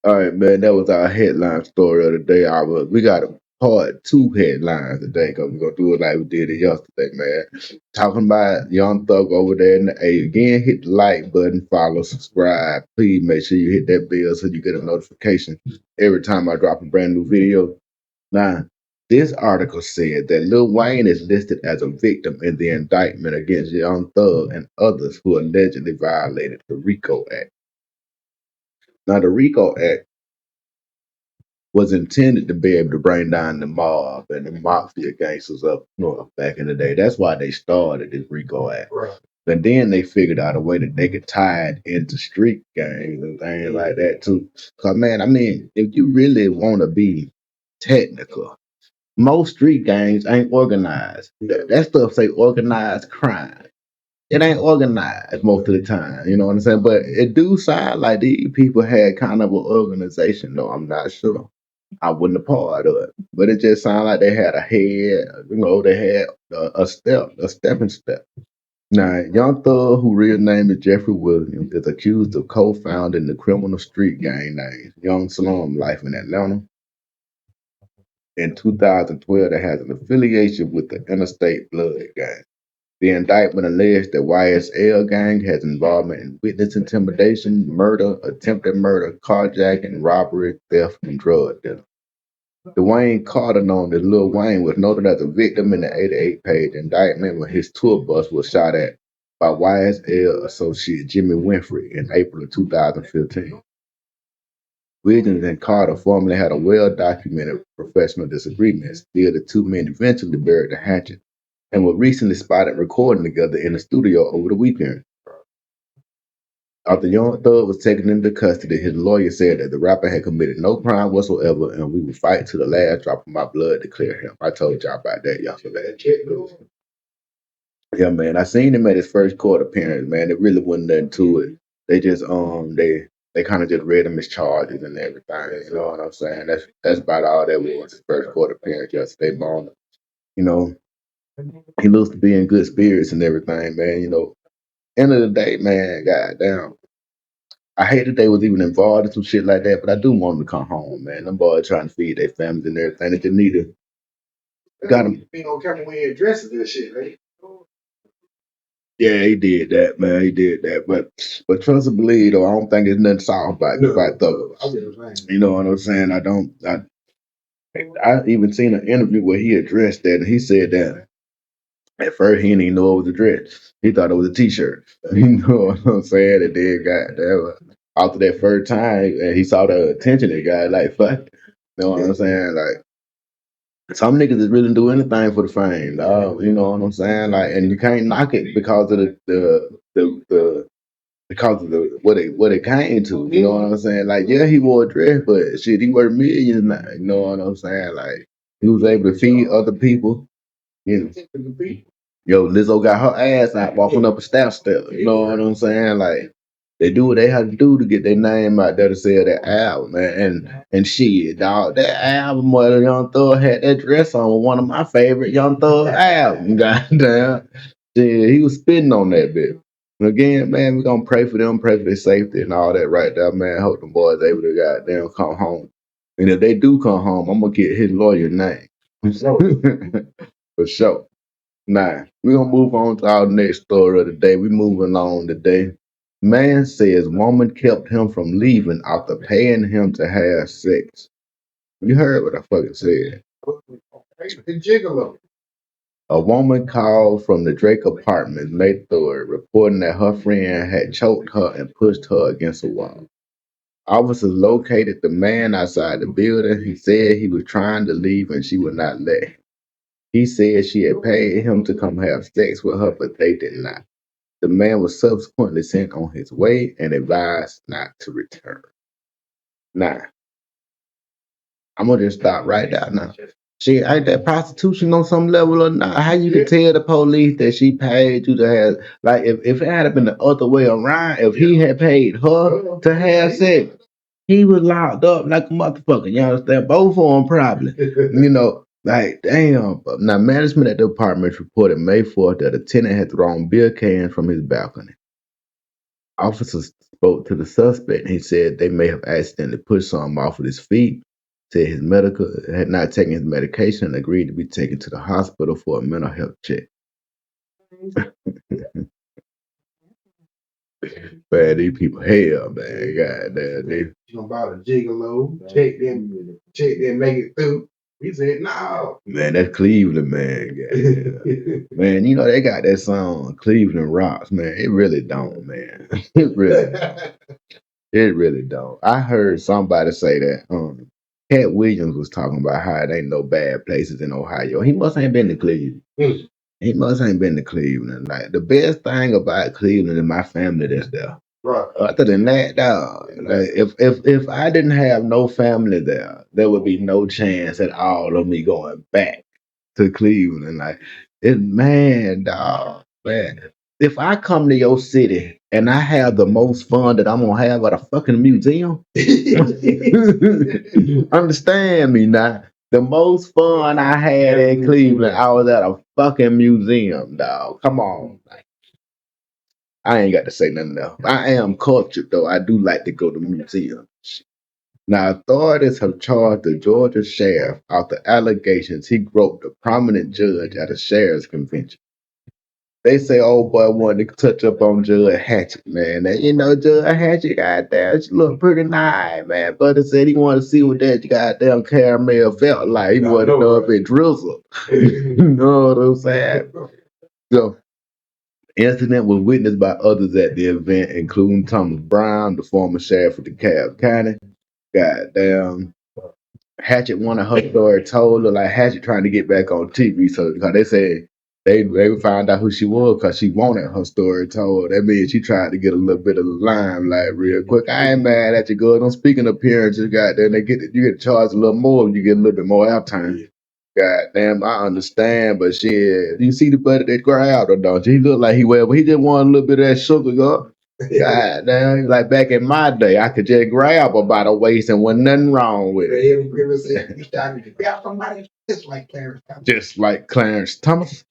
All right, man. That was our headline story of the day. We got a part two headlines today because we're gonna do it like we did it yesterday, man. Talking about Young Thug over there in the A. Again, hit the like button, follow, subscribe. Please make sure you hit that bell so you get a notification every time I drop a brand new video. Now, this article said that Lil Wayne is listed as a victim in the indictment against Young Thug and others who allegedly violated the RICO Act. Now, the RICO Act was intended to be able to bring down the mob and the mafia gangsters up north back in the day. That's why they started this RICO Act. Right. And then they figured out a way that they could tie it into street gangs and things like that too. Cause man, I mean, if you really want to be technical, most street gangs ain't organized. That stuff say organized crime. It ain't organized most of the time, you know what I'm saying? But it do sound like these people had kind of an organization, though. I'm not sure. I wasn't a part of it, but it just sounded like they had a head. They had a stepping step. Now, Young Thug, who real name is Jeffrey Williams, is accused of co-founding the criminal street gang named Young Slum Life in Atlanta. In 2012, that has an affiliation with the Interstate Blood Gang. The indictment alleged that YSL gang has involvement in witness intimidation, murder, attempted murder, carjacking, robbery, theft, and drug dealing. Dwayne Carter, known as Lil Wayne, was noted as a victim in the 88-page indictment when his tour bus was shot at by YSL associate Jimmy Winfrey in April of 2015. Williams and Carter formerly had a well-documented professional disagreement. Still, the two men eventually buried the hatchet and were recently spotted recording together in the studio over the weekend. After Young Thug was taken into custody, his lawyer said that the rapper had committed no crime whatsoever and we would fight to the last drop of my blood to clear him. I told y'all about that yesterday. Yeah, man. I seen him at his first court appearance, man. It really wasn't nothing to it. They just they kind of just read him his charges and everything. You know what I'm saying? That's about all that was his first court appearance yesterday morning. You know, he looks to be in good spirits and everything, man. End of the day, man, goddamn. I hate that they was even involved in some shit like that, but I do want them to come home, man. Them boys trying to feed their families and everything. They just need to got them. Being on camera when he addresses this shit, right? Yeah, he did that, man. He did that, but trust and believe, though, I don't think there's nothing soft about Thug. You know what I'm saying? I don't. I even seen an interview where he addressed that, and he said that at first he didn't even know it was a dress. He thought it was a t-shirt. You know what I'm saying? And then got that after that first time, and he saw the attention it got, like fuck. You know what I'm saying? Like some niggas is really do anything for the fame, dog. You know what I'm saying? Like, and you can't knock it because of the because of the what it came to. You know what I'm saying? Like, yeah, he wore a dress, but shit, he worth millions now. You know what I'm saying? Like, he was able to feed other people. You know. Yo, Lizzo got her ass out walking up a step. You know what I'm saying? Like, they do what they have to do to get their name out there to sell that album, man. And shit, dog, that album where Young Thug had that dress on was one of my favorite Young Thug albums. Goddamn. Yeah, he was spitting on that bit. And again, man, we're gonna pray for them, pray for their safety and all that right there, man. Hope them boys able to goddamn come home. And if they do come home, I'm gonna get his lawyer name. For sure. Nah, we're gonna move on to our next story of the day. We moving on today. Man says woman kept him from leaving after paying him to have sex. You heard what I fucking said. Gigolo. A woman called from the Drake apartment May 3rd, reporting that her friend had choked her and pushed her against a wall. Officers located the man outside the building. He said he was trying to leave and she would not let him. He said she had paid him to come have sex with her, but they did not. The man was subsequently sent on his way and advised not to return. Now, I'm gonna just stop right there now. She ain't that prostitution on some level or not? How you can tell the police that she paid you to have, like, if it had been the other way around, if he had paid her to have sex, he was locked up like a motherfucker. You understand? Both of them probably. Like, damn. Now, management at the apartment reported May 4th that a tenant had thrown beer cans from his balcony. Officers spoke to the suspect. And he said they may have accidentally pushed something off of his feet. Said his medical had not taken his medication and agreed to be taken to the hospital for a mental health check. Man, these people hell, man. God damn, they about a gigolo. Check them, make it through. He said, no. Man, that's Cleveland, man. Goddamn. Man, you know, they got that song, Cleveland Rocks, man. It really don't, man. It really don't. It really don't. I heard somebody say that Cat Williams was talking about how it ain't no bad places in Ohio. He must ain't been to Cleveland. He must ain't been to Cleveland. Like the best thing about Cleveland is my family that's there. Right. Other than that, dog, like, if I didn't have no family there, there would be no chance at all of me going back to Cleveland. Like it, man, dog, man. If I come to your city and I have the most fun that I'm gonna have at a fucking museum, understand me now. The most fun I had in Cleveland, I was at a fucking museum, dog. Come on. I ain't got to say nothing else. I am cultured, though. I do like to go to museums. Now, authorities have charged the Georgia sheriff after allegations he groped a prominent judge at a sheriff's convention. They say old boy wanted to touch up on Judge Hatchett, man. And, you know, Judge Hatchett, goddamn, she look pretty nice, man. But he said he wanted to see what that goddamn caramel felt like. He wanted to know if it drizzled. You know what I'm saying? So, incident was witnessed by others at the event, including Thomas Brown, the former sheriff of DeKalb County. Goddamn, Hatchet wanted her story told, or like Hatchet trying to get back on TV. So because they said they found out who she was because she wanted her story told. That means she tried to get a little bit of the limelight real quick. I ain't mad at you, girl. Don't speak in appearances, goddamn. You get charged a little more, you get a little bit more airtime. God damn, I understand, but shit, you see the buddy that growled or don't you? He looked like he well, but he just wanted a little bit of that sugar, girl. God damn, like back in my day, I could just grab her by the waist and wasn't nothing wrong with it. Just like Clarence Thomas.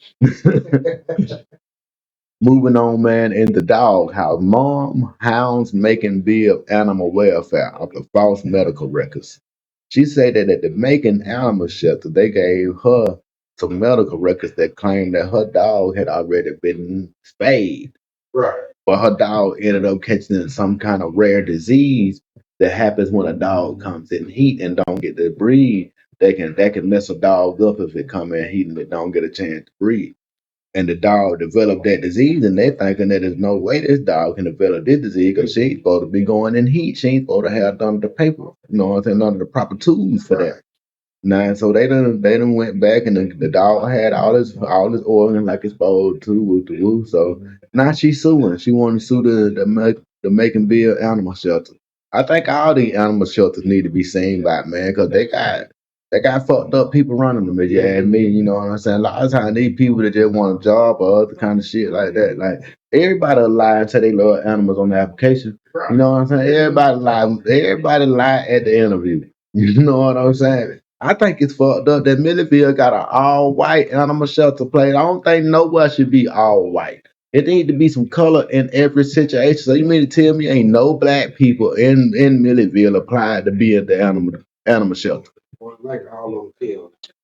Moving on, man, in the doghouse, mom hounds Macon bill animal welfare after false medical records. She said that at the Macon Animal Shelter, they gave her some medical records that claimed that her dog had already been spayed. Right. But her dog ended up catching some kind of rare disease that happens when a dog comes in heat and don't get to breathe. That can mess a dog up if it come in heat and it don't get a chance to breathe. And the dog developed that disease, and they thinking that there's no way this dog can develop this disease because she ain't supposed to be going in heat. She ain't supposed to have none of the paper, you know what I'm saying, none of the proper tools for that. Nah, so they done went back and the dog had all his organs like it's supposed to woo to woo. So now she's suing. She want to sue the Macon Bill Animal Shelter. I think all the animal shelters need to be seen by man because they got fucked up people running them. If you ask me, you know what I'm saying. A lot of times these people that just want a job or other kind of shit like that. Like everybody lie and say they love animals on the application. You know what I'm saying? Everybody lie. Everybody lie at the interview. You know what I'm saying? I think it's fucked up that Milledgeville got an all white animal shelter place. I don't think nowhere should be all white. It need to be some color in every situation. So you mean to tell me ain't no black people in Milledgeville applied to be at the animal shelter?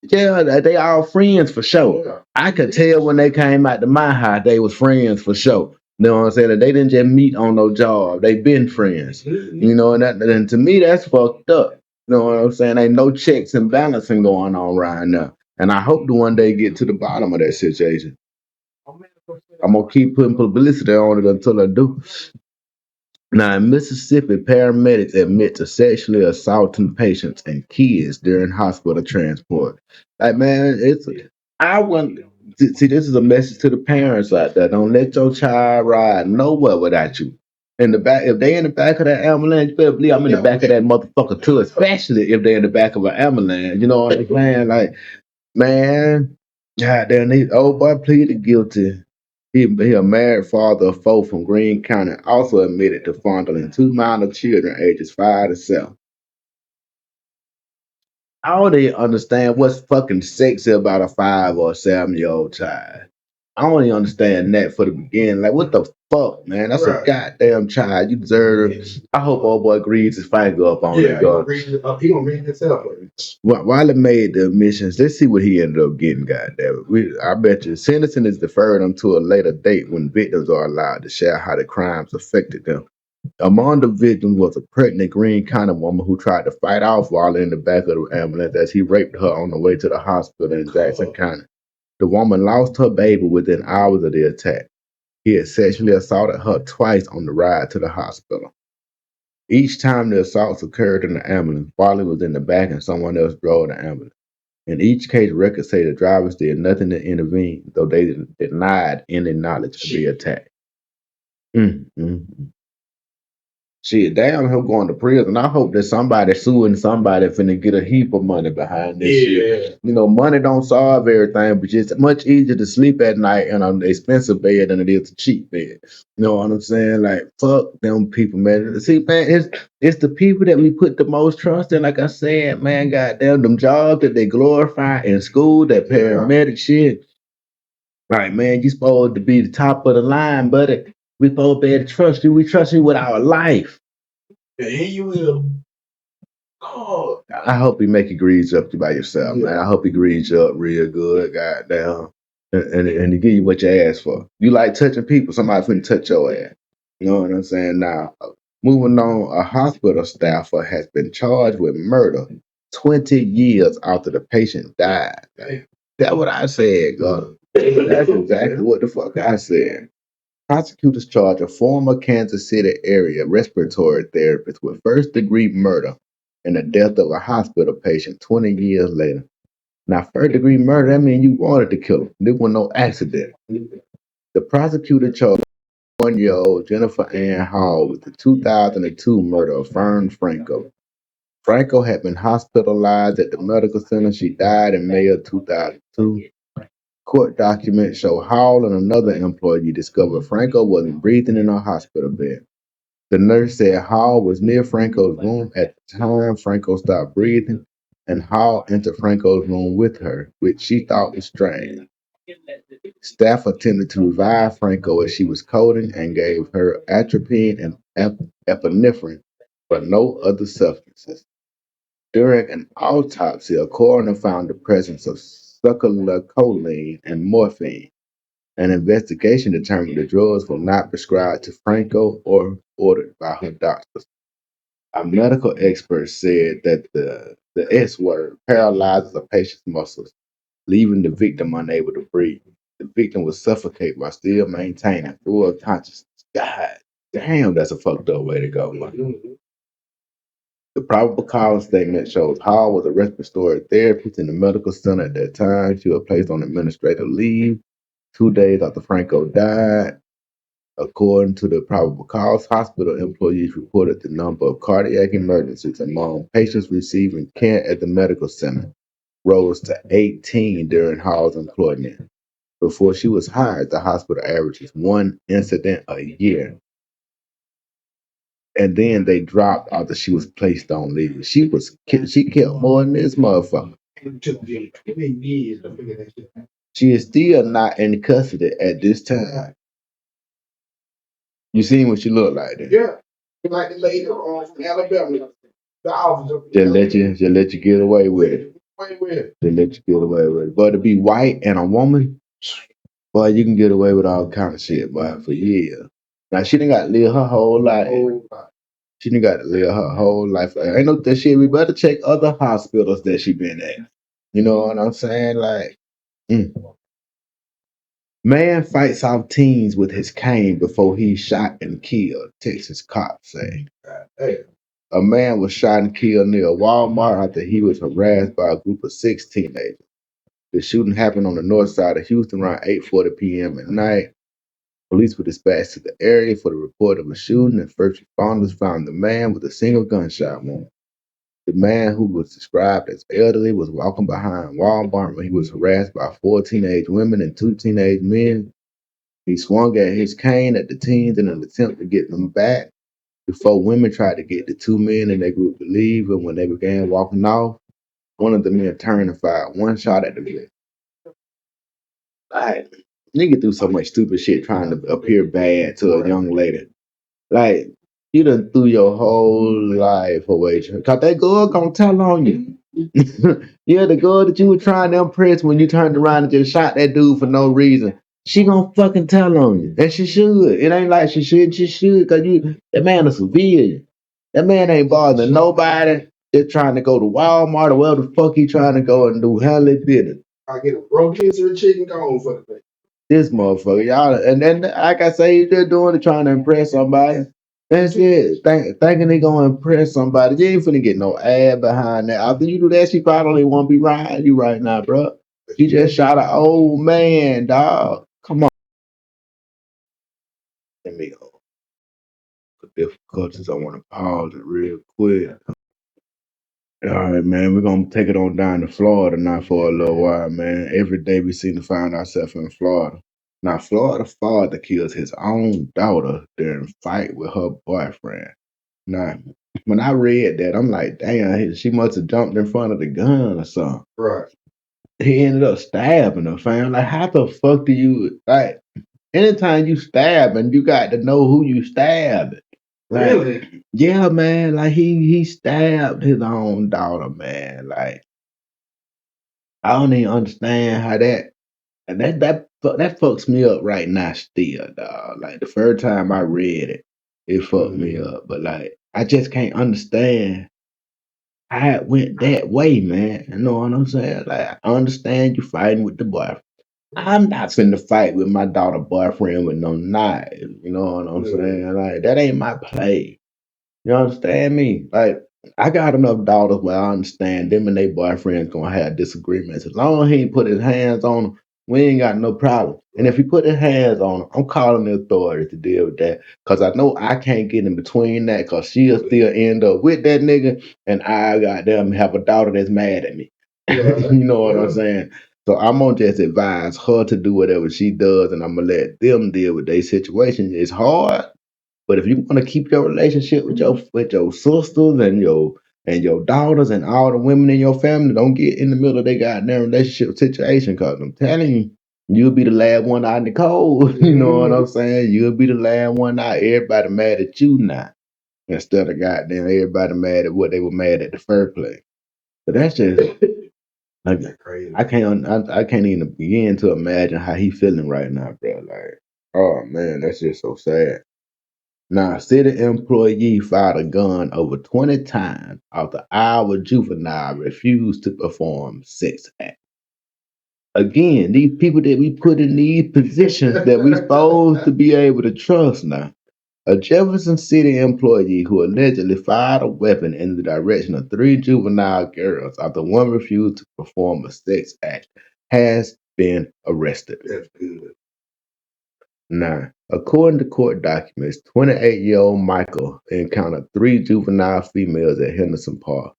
Yeah, they all friends for sure. I could tell when they came out to my house, they was friends for sure. You know what I'm saying? They didn't just meet on no job. They been friends. You know, and to me that's fucked up. You know what I'm saying? Ain't no checks and balancing going on right now. And I hope to one day get to the bottom of that situation. I'm gonna keep putting publicity on it until I do. Now, in Mississippi, paramedics admit to sexually assaulting patients and kids during hospital transport. Like, man, I want, see, this is a message to the parents out there. Don't let your child ride nowhere without you. In the back, if they in the back of that ambulance, you better believe I'm in the back of that motherfucker too, especially if they're in the back of an ambulance. You know what I'm saying? Like, man, goddamn, this old boy pleaded guilty. He a married father of four from Greene County, also admitted to fondling two minor children ages 5 to 7. I don't even understand what's fucking sexy about a 5 or 7-year-old child. I don't even understand that for the beginning. Like, what the fuck, man? That's a goddamn child. You deserve. I hope old boy greaves his finger up on it. He gonna read himself. While it made the admissions, let's see what he ended up getting. Goddamn it. I bet you sentencing is deferred until a later date when victims are allowed to share how the crimes affected them. Among the victims was a pregnant Greene County woman who tried to fight off Waller in the back of the ambulance as he raped her on the way to the hospital in Jackson County. The woman lost her baby within hours of the attack. He had sexually assaulted her twice on the ride to the hospital. Each time the assaults occurred in the ambulance, Waller was in the back and someone else drove the ambulance. In each case, records say the drivers did nothing to intervene, though they denied any knowledge of the attack. Mm. Shit, damn him going to prison. I hope that somebody suing somebody finna get a heap of money behind this shit. You know, money don't solve everything, but it's much easier to sleep at night in an expensive bed than it is a cheap bed. You know what I'm saying? Like, fuck them people, man. See, man, it's the people that we put the most trust in. Like I said, man, goddamn, them jobs that they glorify in school, that paramedic shit. Like, man, you supposed to be the top of the line, buddy. We supposed to be able to trust you. We trust you with our life. And here you will. Oh, I hope he make you grease up by yourself, man. I hope he grease you up real good, goddamn. And to give you what you asked for. You like touching people, somebody finna touch your ass. You know what I'm saying? Now, moving on, a hospital staffer has been charged with murder 20 years after the patient died. That's what I said, God. That's exactly what the fuck I said. Prosecutors charge a former Kansas City area respiratory therapist with first degree murder and the death of a hospital patient 20 years later. Now, first degree murder, that means you wanted to kill him. There was no accident. The prosecutor charged 1-year-old Jennifer Ann Hall with the 2002 murder of Fern Franco. Franco had been hospitalized at the medical center. She died in May of 2002. Court documents show Hall and another employee discovered Franco wasn't breathing in her hospital bed. The nurse said Hall was near Franco's room at the time Franco stopped breathing, and Hall entered Franco's room with her, which she thought was strange. Staff attempted to revive Franco as she was coding and gave her atropine and epinephrine, but no other substances. During an autopsy, a coroner found the presence of succinylcholine and morphine. An investigation determined the drugs were not prescribed to Franco or ordered by her doctors. A medical expert said that the S word paralyzes a patient's muscles, leaving the victim unable to breathe. The victim would suffocate while still maintaining full consciousness. God damn, that's a fucked up way to go, man. The probable cause statement shows Hall was a respiratory therapist in the medical center at that time. She was placed on administrative leave 2 days after Franco died. According to the probable cause, hospital employees reported the number of cardiac emergencies among patients receiving care at the medical center rose to 18 during Hall's employment. Before she was hired, the hospital averages one incident a year. And then they dropped after she was placed on leave. She killed more than this motherfucker. She is still not in custody at this time. You seen what she looked like then? Yeah. Like the lady from Alabama. The officer. Just let you get away with it. Just let you get away with it. But to be white and a woman, boy, you can get away with all kind of shit, boy, for years. Now she done got to live her whole life. She done got to live her whole life. Like, ain't no that shit. We better check other hospitals that she been at. You know what I'm saying? Like, mm. Man fights off teens with his cane before he's shot and killed, Texas cops say. A man was shot and killed near a Walmart after he was harassed by a group of 6 teenagers. The shooting happened on the north side of Houston around 8:40 p.m. at night. Police were dispatched to the area for the report of a shooting, and first responders found the man with a single gunshot wound. The man, who was described as elderly, was walking behind Walmart when he was harassed by 4 teenage women and 2 teenage men. He swung at his cane at the teens in an attempt to get them back. The 4 women tried to get the 2 men in their group to leave, and when they began walking off, one of the men turned and fired one shot at the victim. Right. Nigga do so much stupid shit trying to appear bad to a young lady. Like, you done threw your whole life away. Cause that girl gonna tell on you. Yeah, the girl that you were trying to impress when you turned around and just shot that dude for no reason. She gonna fucking tell on you. And she should. It ain't like she should, cause that man a civilian. That man ain't bothering nobody. Just trying to go to Walmart or wherever the fuck he trying to go and do hell business. I get a rotisserie chicken gone for the day. This motherfucker, y'all, and then like I say, you just doing it trying to impress somebody. That's it. Thinking they gonna impress somebody. You ain't finna get no ad behind that. After you do that, she probably won't be riding you right now, bro. You just shot an old man, dog. Come on. Let me go. For difficulties, I want to pause it real quick. All right, man. We're gonna take it on down to Florida now for a little while, man. Every day we seem to find ourselves in Florida. Now, Florida father kills his own daughter during a fight with her boyfriend. Now, when I read that, I'm like, damn, she must have jumped in front of the gun or something. Right. He ended up stabbing her, fam. Like, how the fuck do you like? Anytime you stab, and you got to know who you stabbed. Like, really? Yeah, man. Like he stabbed his own daughter, man. Like I don't even understand how that and that fucks me up right now still, dog. Like the first time I read it, it fucked me up. But like I just can't understand how it went that way, man. You know what I'm saying? Like I understand you fighting with the boyfriend. I'm not finna fight with my daughter boyfriend with no knife. You know what I'm saying? Like that ain't my play. You understand me? Like, I got enough daughters where I understand them and their boyfriends gonna have disagreements. As long as he ain't put his hands on them, we ain't got no problem. And if he put his hands on them, I'm calling the authorities to deal with that. Cause I know I can't get in between that cause she'll still end up with that nigga and I got them have a daughter that's mad at me. You know what I'm saying? So I'm gonna just advise her to do whatever she does and I'm gonna let them deal with their situation. It's hard, but if you want to keep your relationship with your sisters and your daughters and all the women in your family, don't get in the middle of their goddamn relationship situation. Cause I'm telling you, you'll be the last one out in the cold. You know what I'm saying? You'll be the last one out. Everybody mad at you now, instead of goddamn everybody mad at what they were mad at the first place. But that's just like crazy. I can't even begin to imagine how he feeling right now, bro. Like, oh man, that's just so sad. Now, a city employee fired a gun over 20 times after our juvenile refused to perform sex act. Again, these people that we put in these positions that we supposed to be able to trust now. A Jefferson City employee who allegedly fired a weapon in the direction of three juvenile girls after one refused to perform a sex act has been arrested. That's good. Now, according to court documents, 28-year-old Michael encountered three juvenile females at Henderson Park.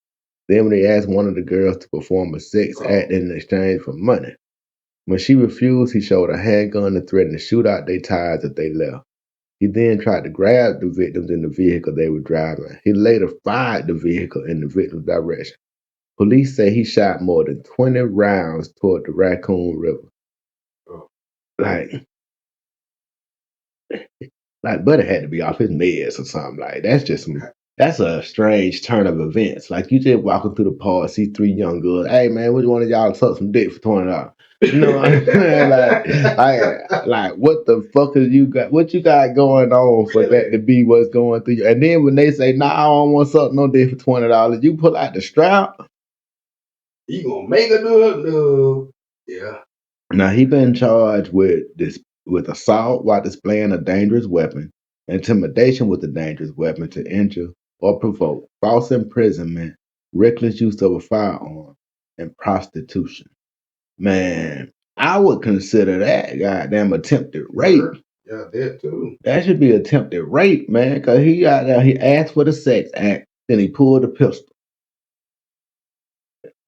Then, when they asked one of the girls to perform a sex act in exchange for money, when she refused, he showed a handgun and threatened to shoot out their tires if they left. He then tried to grab the victims in the vehicle they were driving. He later fired the vehicle in the victim's direction. Police say he shot more than 20 rounds toward the Raccoon River. Like, Like Buddy had to be off his meds or something. Like that's a strange turn of events. Like you just walking through the park, see three young girls. Hey man, which one of y'all suck some dick for $20? You know what I'm saying? Like what the fuck is you got? What you got going on for that to be what's going through you? And then when they say, "Nah, I don't want something no dick for $20," you pull out the strap. You gonna make a do it? No. Yeah. Now he been charged with assault while displaying a dangerous weapon, intimidation with a dangerous weapon to injure or provoke, false imprisonment, reckless use of a firearm, and prostitution. Man, I would consider that goddamn attempted rape. Yeah, that too. That should be attempted rape, man, because he got there, he asked for the sex act, then he pulled the pistol.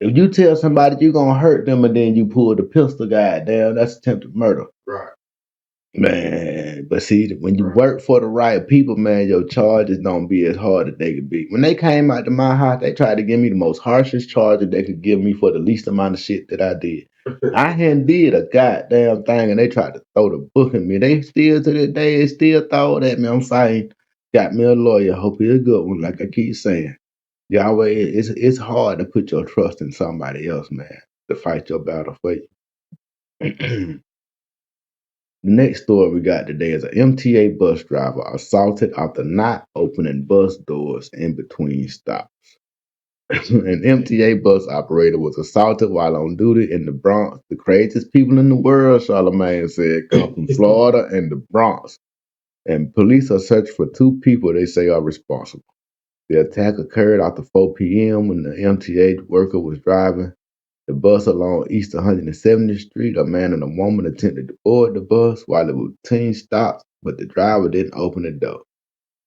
If you tell somebody you're gonna hurt them and then you pull the pistol, goddamn, that's attempted murder. Right. Man, but see, when you work for the right people, man, your charges don't be as hard as they could be. When they came out to my house, they tried to give me the most harshest charges they could give me for the least amount of shit that I did. I hadn't did a goddamn thing, and they tried to throw the book at me. They still to this day, they still throw it at me. I'm fighting. Got me a lawyer. Hope he a good one. Like I keep saying, Yahweh, it's hard to put your trust in somebody else, man, to fight your battle for you. The next story we got today is an MTA bus driver assaulted after not opening bus doors in between stops. An MTA bus operator was assaulted while on duty in the Bronx. The craziest people in the world, Charlemagne said, come from Florida and the Bronx. And police are searching for two people they say are responsible. The attack occurred after 4 p.m. when the MTA worker was driving the bus along East 170th Street. A man and a woman attempted to board the bus while the routine stopped, but the driver didn't open the door.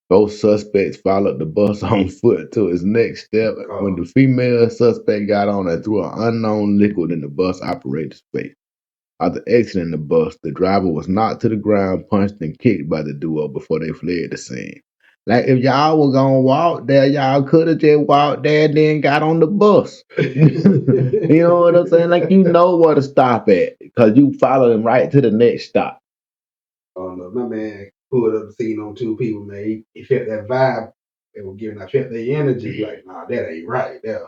Both suspects followed the bus on foot to its next step. When the female suspect got on and threw an unknown liquid in the bus operator's face. After exiting the bus, the driver was knocked to the ground, punched, and kicked by the duo before they fled the scene. Like, if y'all were gonna walk there, y'all could have just walked there and then got on the bus. You know what I'm saying? Like, you know where to stop at because you follow them right to the next stop. Oh no, my man pulled up the scene on two people, man. He felt that vibe they were giving. I felt the energy. Like, nah, that ain't right there.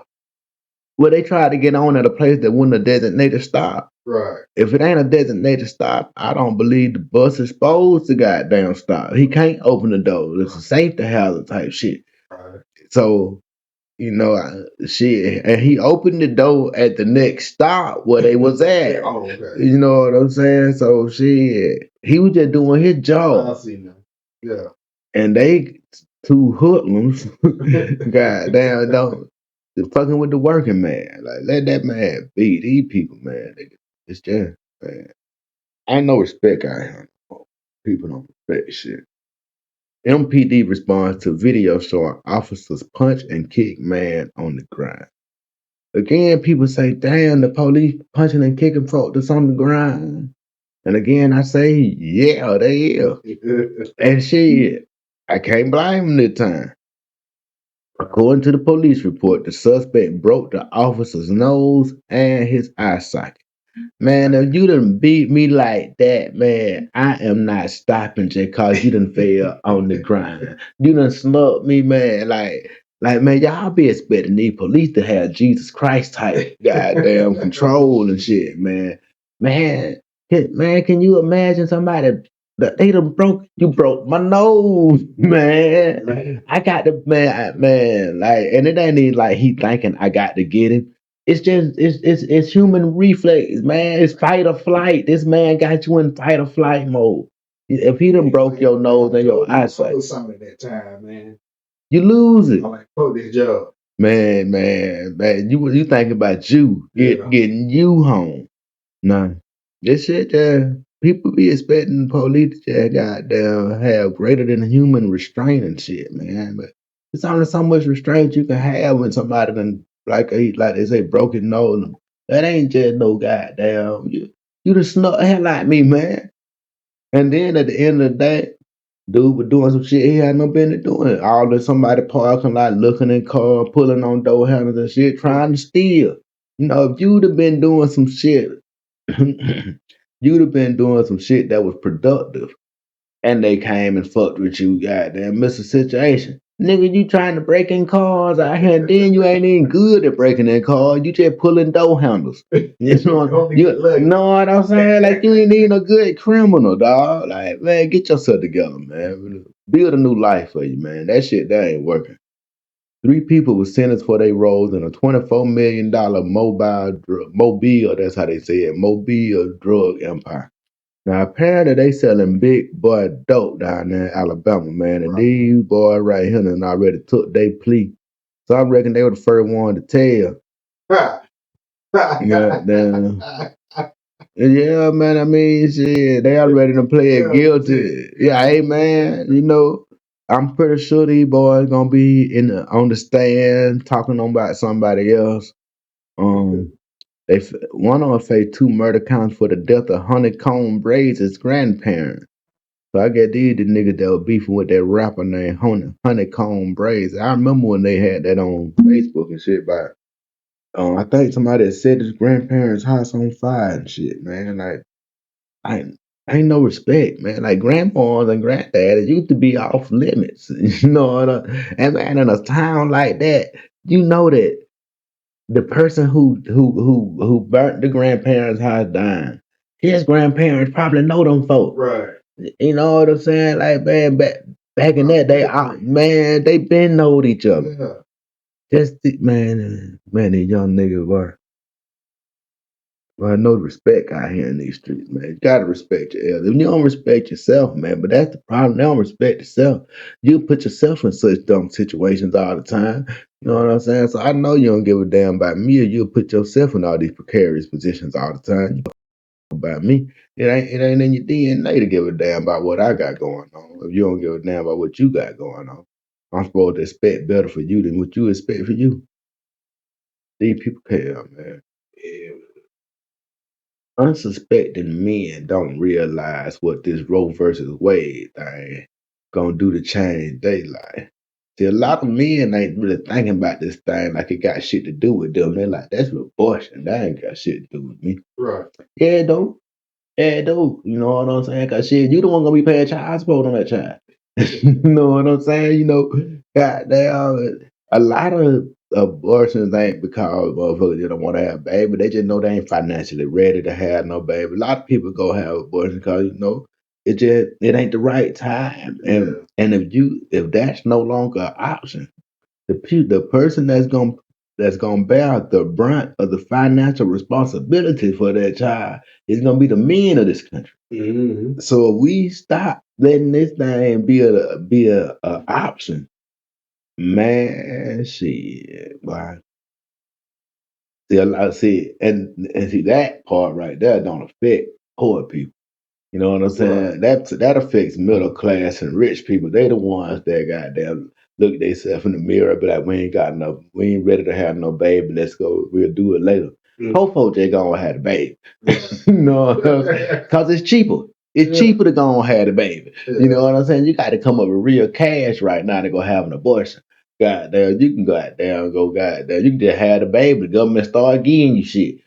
Well, they tried to get on at a place that wasn't a designated stop. Right. If it ain't a designated stop, I don't believe the bus is supposed to goddamn stop. He can't open the door. It's a safety hazard type shit. Right. So, you know, shit. And he opened the door at the next stop where they was at. Oh, okay. You know what I'm saying? So, shit. He was just doing his job. I see now. Yeah. And they two hoodlums, goddamn, don't. They're fucking with the working man. Like, let that man be. These people, man. It's just, man. Ain't no respect out here. People don't respect shit. MPD responds to video showing officers punch and kick man on the ground. Again, people say, damn, the police punching and kicking folk that's on the ground. And again, I say, yeah, they is. And shit, I can't blame them this time. According to the police report, the suspect broke the officer's nose and his eye socket. Man, if you done beat me like that, man, I am not stopping just cause you done fell on the ground. You done snubbed me, man. Like, man, y'all be expecting these police to have Jesus Christ type goddamn control and shit, man. Man, can you imagine somebody that they done broke my nose, man. I got the man, like, and it ain't even like he thinking I got to get him. It's just it's human reflex, man. It's fight or flight. This man got you in fight or flight mode. If he done broke your nose and your eyesight, something at that time, man. you lose it. I'm like, fuck this job. Man. You think about you getting you home. Nah. This shit people be expecting the police to just goddamn have greater than human restraint and shit, man. But it's only so much restraint you can have when somebody done like they say broken nose. That ain't just no goddamn you just snuck hell like me, man. And then at the end of the day, dude was doing some shit he had no business doing. All of somebody parking lot looking in car, pulling on door handles and shit, trying to steal. You know, if you'd have been doing some shit you'd have been doing some shit that was productive. And they came and fucked with you, goddamn, missed a situation. Nigga, you trying to break in cars out here, and then you ain't even good at breaking in cars. You just pulling door handles. You know what I'm saying? Like, you ain't even a good criminal, dog. Like, man, get yourself together, man. Build a new life for you, man. That shit, that ain't working. 3 people were sentenced for their roles in a $24 million mobile, that's how they say it, mobile drug empire. Now, apparently they selling big boy dope down there in Alabama, man. And these boys right here done already took their plea. So I reckon they were the first one to tell. Yeah, damn. Yeah, man, I mean, shit, they already done pled guilty. Yeah, hey, man, you know, I'm pretty sure these boys gonna be on the stand talking about somebody else. One of them faced 2 murder counts for the death of Honeykomb Brazy's grandparents. So I guess these the niggas that were beefing with that rapper named Honeykomb Brazy. I remember when they had that on Facebook and shit about I think somebody had set his grandparents' house on fire and shit, man. Like I ain't no respect, man. Like grandpas and granddaddies used to be off limits. You know what and man, in a town like that, you know that the person who burnt the grandparents' house down, his grandparents probably know them folks. Right. You know what I'm saying? Like man, back in that day, man, they been knowed each other. Yeah. Man, these young niggas were. Well, no respect out here in these streets, man. You gotta respect your elders. You don't respect yourself, man, but that's the problem. They don't respect yourself. You put yourself in such dumb situations all the time. You know what I'm saying? So I know you don't give a damn about me, or you'll put yourself in all these precarious positions all the time. You know about me. It ain't in your DNA to give a damn about what I got going on. If you don't give a damn about what you got going on, I'm supposed to expect better for you than what you expect for you. These people care, man. Yeah. Unsuspecting men don't realize what this Roe versus Wade thing gonna do to change their life. See, a lot of men ain't really thinking about this thing like it got shit to do with them. They're like, that's abortion. That ain't got shit to do with me. Right. Yeah, though. Yeah, dude, you know what I'm saying? Cause shit, you the one gonna be paying child support on that child. You know what I'm saying? You know, goddamn, a lot of abortions ain't because motherfuckers just don't want to have a baby. They just know they ain't financially ready to have no baby. A lot of people go have abortions because it ain't the right time. And if that's no longer an option, the person that's gonna bear the brunt of the financial responsibility for that child is gonna be the men of this country. Mm-hmm. So if we stop letting this thing be a option, man, shit, boy. And see that part right there don't affect poor people. You know what I'm saying? That affects middle class and rich people. They the ones that goddamn look at themselves in the mirror, be like, we ain't ready to have no baby. Let's go. We'll do it later. Poor folks just gonna have the baby. You know what I'm saying? Cause it's cheaper. It's cheaper to go and have the baby. You know what I'm saying? You got to come up with real cash right now to go have an abortion. Goddamn, you can goddamn. You can just have the baby. The government start giving you shit.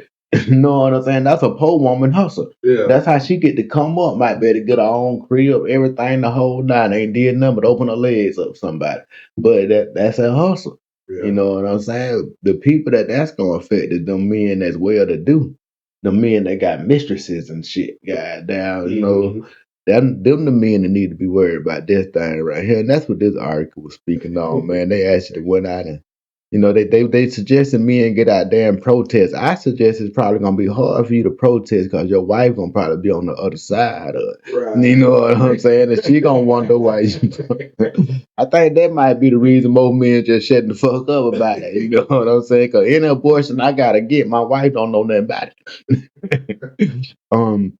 You know what I'm saying? That's a poor woman hustle. Yeah. That's how she get to come up. Might be able to get her own crib, everything, the whole nine. Ain't did nothing but open her legs up somebody. But that's a hustle. Yeah. You know what I'm saying? The people that's gonna affect is them men that's well to do. The men that got mistresses and shit. Goddamn, you know. Them the men that need to be worried about this thing right here. And that's what this article was speaking on, man. They actually went out and they suggested men get out there and protest. I suggest it's probably gonna be hard for you to protest because your wife gonna probably be on the other side of it. Right. You know what I'm saying? And she gonna wonder why you I think that might be the reason most men just shutting the fuck up about it. You know what I'm saying? Cause any abortion I gotta get, my wife don't know nothing about it.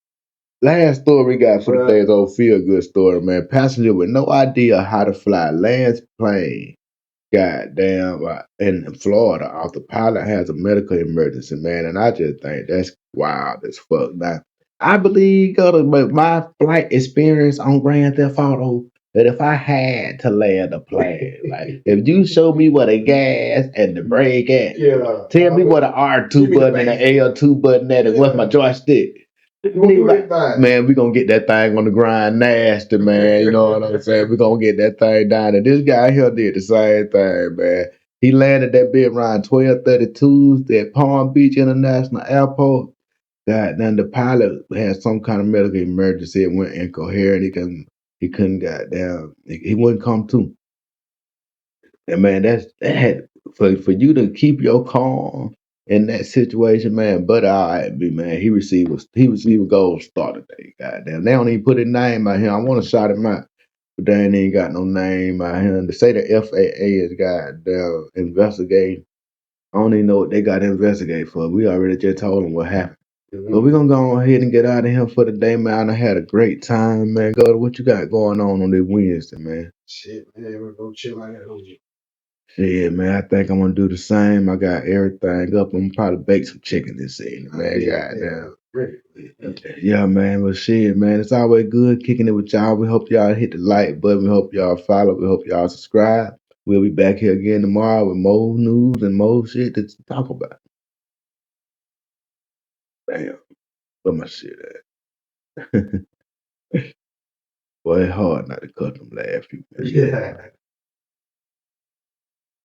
Last story we got for the day is old feel good story, man. Passenger with no idea how to fly lands plane. Goddamn, in Florida, after pilot has a medical emergency, man, and I just think that's wild as fuck. Now, I believe, but my flight experience on Grand Theft Auto, that if I had to land a plane, like if you show me what a gas and the brake at, tell me what a R2 button and an L2 button at, and what's my joystick. Man, we gonna get that thing on the grind nasty, man. You know what I'm saying? We gonna get that thing down. And this guy here did the same thing, man. He landed that bit around 12:30 Tuesday at Palm Beach International Airport. God, then the pilot had some kind of medical emergency. It went incoherent. He couldn't goddamn. He wouldn't come to. And man, that for you to keep your calm in that situation, man. But all right, man, he received a gold star today. Goddamn, they don't even put his name out here. I want to shout him out, but they ain't got no name out here. And to say the FAA is goddamn investigating, I don't even know what they got to investigate for. We already just told them what happened. But we're gonna go ahead and get out of here for the day, man. I had a great time, man. Go to what you got going on this Wednesday, man. Shit, man, we're gonna chill out on you. Yeah, man, I think I'm gonna do the same. I got everything up. I'm gonna probably bake some chicken this evening, man. Goddamn. Yeah, man. But shit, man, it's always good kicking it with y'all. We hope y'all hit the like button. We hope y'all follow. We hope y'all subscribe. We'll be back here again tomorrow with more news and more shit to talk about. Damn, where my shit at? Boy, it's hard not to cut them last few minutes. Yeah.